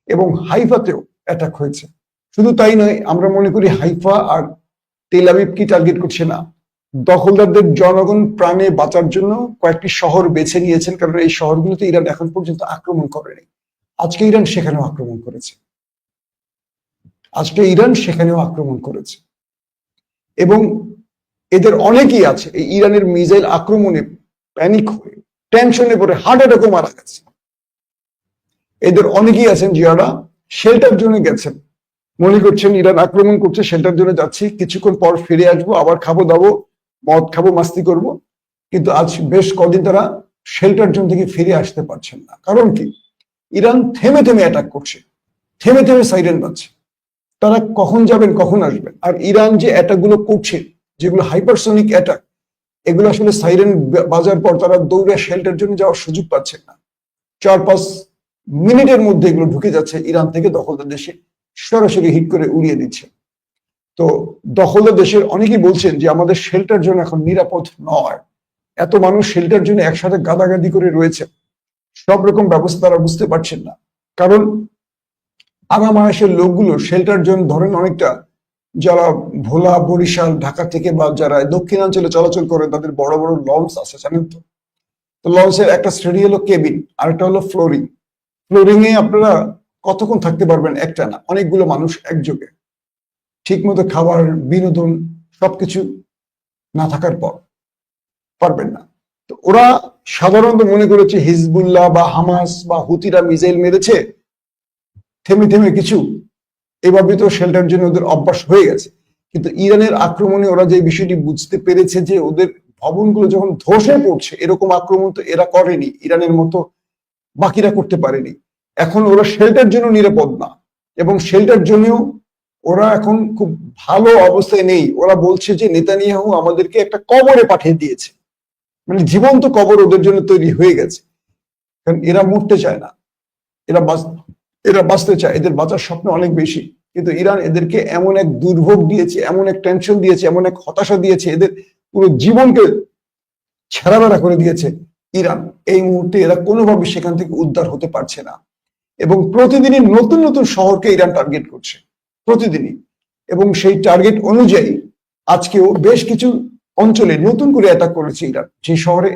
এবং হাইফাতেও অ্যাটাক হয়েছে। শুধু তাই নয়, আমরা মনে করি হাইফা আর তেল আবিব কি টার্গেট করছে না, দখলদারদের জনগণ প্রাণে বাঁচার জন্য কয়েকটি শহর বেছে নিয়েছেন, কারণ এই শহরগুলোতে ইরান এখন পর্যন্ত আক্রমণ করেনি। আজকে ইরান সেখানেও আক্রমণ করেছে, এবং এদের অনেকেই আছে এই ইরানের মিসাইল আক্রমণে প্যানিক হয়ে টেনশনে পড়ে হার্ট অ্যাটাকও মারা গেছে। এদের অনেকেই আছেন যারা শেল্টার জন্য গেছেন, মনে করছেন ইরান আক্রমণ করছে, শেল্টার জন্য যাচ্ছি, কিছুক্ষণ পর ফিরে আসবো, আবার খাবো দাবো, মদ খাবো, মাস্তি করব। কিন্তু আজ বেশ কদিন তারা শেল্টার জোন থেকে ফিরে আসতে পারছেন না। কারণ কি? ইরান থেমে থেমে অ্যাটাক করছে, থেমে থেমে সাইরেন বাজছে। তারা কখন যাবেন, কখন আসবেন? আর ইরান যে অ্যাটাকগুলো করছে, যেগুলো হাইপারসনিক অ্যাটাক, এগুলো আসলে সাইরেন বাজার পর তারা দৌড়ে শেল্টার জন্য যাওয়ার সুযোগ পাচ্ছেন না। 4-5 মিনিটের মধ্যে এগুলো ঢুকে যাচ্ছে ইরান থেকে দখলদার দেশে, সরাসরি হিট করে উড়িয়ে দিচ্ছে। তো দখলদার দেশের অনেকেই বলছেন যে আমাদের শেল্টার জন্য এখন নিরাপদ নয়। এত মানুষ শেল্টার জন্য একসাথে গাদাগাদি করে রয়েছে, সব রকম ব্যবস্থা তারা বুঝতে পারছেন না। কারণ আগাম আয়েসের লোকগুলো শেল্টার জন্য ধরেন অনেকটা যারা ভোলা, বরিশাল, ঢাকা থেকে বা যারা দক্ষিণাঞ্চলে চলাচল করে, তাদের বড় বড় লঞ্চ আছে, জানেন তো? তো লঞ্চের একটা শ্রেণী হলো কেবিন, আরেকটা হলো ফ্লোরিং। ফ্লোরিং এ আপনারা কতক্ষণ থাকতে পারবেন? একটা না, অনেকগুলো মানুষ একযোগে, ঠিক মতো খাবার, বিনোদন সবকিছু না থাকার পর পারবেন না। তো ওরা সাধারণত মনে করেছে হিজবুল্লাহ বা হামাস বা হুতিরা মিসাইল মেরেছে, থেমে থেমে কিছু, এভাবে তো শেল্টার জন্য ওদের অভ্যাস হয়ে গেছে। কিন্তু ইরানের আক্রমণে ওরা যে বিষয়টি বুঝতে পেরেছে যে ওদের ভবনগুলো যখন ধসে পড়ছে, এরকম আক্রমণ তো এরা করেনি, ইরানের মতো বাকিরা করতে পারেনি। এখন ওরা শেল্টার জন্য নিরাপদ না, এবং শেল্টার জন্যও ওরা এখন খুব ভালো অবস্থায় নেই। ওরা বলছে যে নেতানিয়াহু আমাদেরকে একটা কবরে পাঠিয়ে দিয়েছে, মানে জীবন্ত কবর ওদের জন্য তৈরি হয়ে গেছে। কারণ এরা মরতে চায় না, এরা বাঁচতে চায়, এদের বাঁচার স্বপ্ন অনেক বেশি। কিন্তু ইরান এদেরকে এমন এক দুর্ভোগ দিয়েছে, এমন এক টেনশন দিয়েছে, এমন এক হতাশা দিয়েছে, এদের পুরো জীবনকে ছেঁড়াবেড়া করে দিয়েছে। ইরান এই মুহূর্তে এরা কোনোভাবে সেখান থেকে উদ্ধার হতে পারছে না, এবং প্রতিদিনই নতুন নতুন শহরকে ইরান টার্গেট করছে, প্রতিদিনই। এবং সেই টার্গেট অনুযায়ী আজকেও বেশ কিছু অঞ্চলে নতুন করে অ্যাটাক করেছে ইরান, যে শহরে